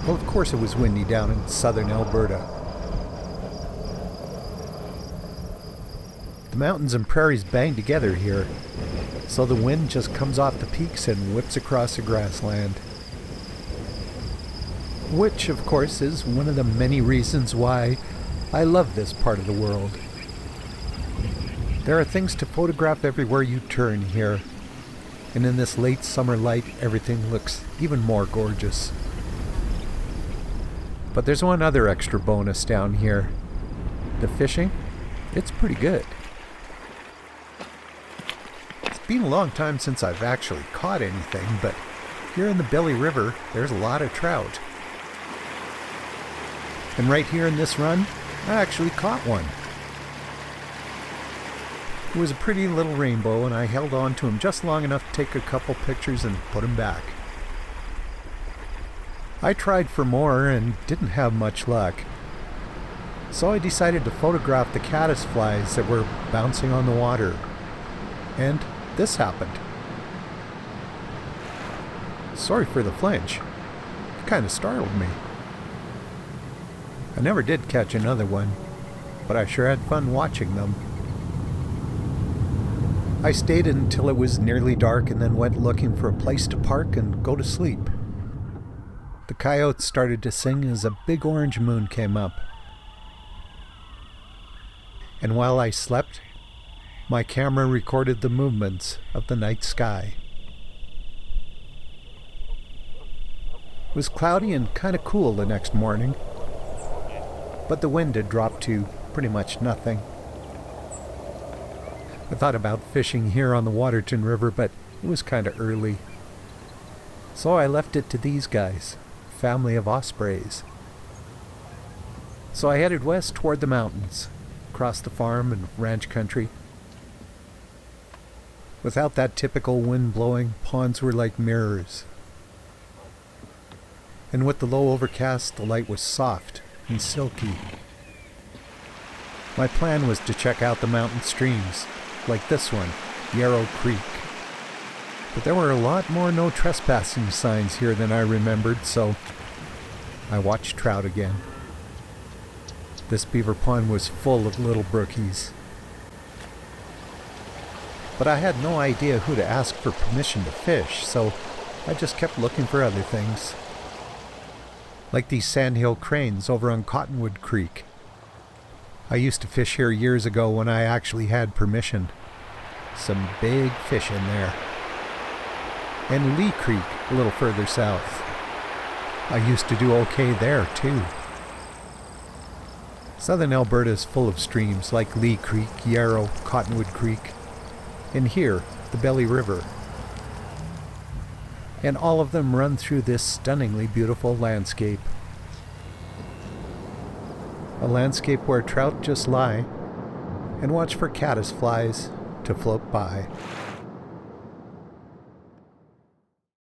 Well, of course it was windy down in southern Alberta. The mountains and prairies bang together here, so the wind just comes off the peaks and whips across the grassland. Which, of course, is one of the many reasons why I love this part of the world. There are things to photograph everywhere you turn here, and in this late summer light, everything looks even more gorgeous. But there's one other extra bonus down here. The fishing, it's pretty good. It's been a long time since I've actually caught anything, but here in the Belly River, there's a lot of trout. And right here in this run, I actually caught one. It was a pretty little rainbow, and I held on to him just long enough to take a couple pictures and put him back. I tried for more and didn't have much luck. So I decided to photograph the caddisflies that were bouncing on the water. And this happened. Sorry for the flinch. It kind of startled me. I never did catch another one, but I sure had fun watching them. I stayed until it was nearly dark and then went looking for a place to park and go to sleep. The coyotes started to sing as a big orange moon came up. And while I slept, my camera recorded the movements of the night sky. It was cloudy and kind of cool the next morning, but the wind had dropped to pretty much nothing. I thought about fishing here on the Waterton River, but it was kind of early. So I left it to these guys. Family of ospreys. So I headed west toward the mountains, across the farm and ranch country. Without that typical wind blowing, ponds were like mirrors. And with the low overcast, the light was soft and silky. My plan was to check out the mountain streams, like this one, Yarrow Creek. But there were a lot more no trespassing signs here than I remembered, so I watched trout again. This beaver pond was full of little brookies. But I had no idea who to ask for permission to fish, so I just kept looking for other things. Like these sandhill cranes over on Cottonwood Creek. I used to fish here years ago when I actually had permission. Some big fish in there. And Lee Creek, a little further south. I used to do okay there, too. Southern Alberta is full of streams like Lee Creek, Yarrow, Cottonwood Creek, and here, the Belly River. And all of them run through this stunningly beautiful landscape. A landscape where trout just lie and watch for caddisflies to float by.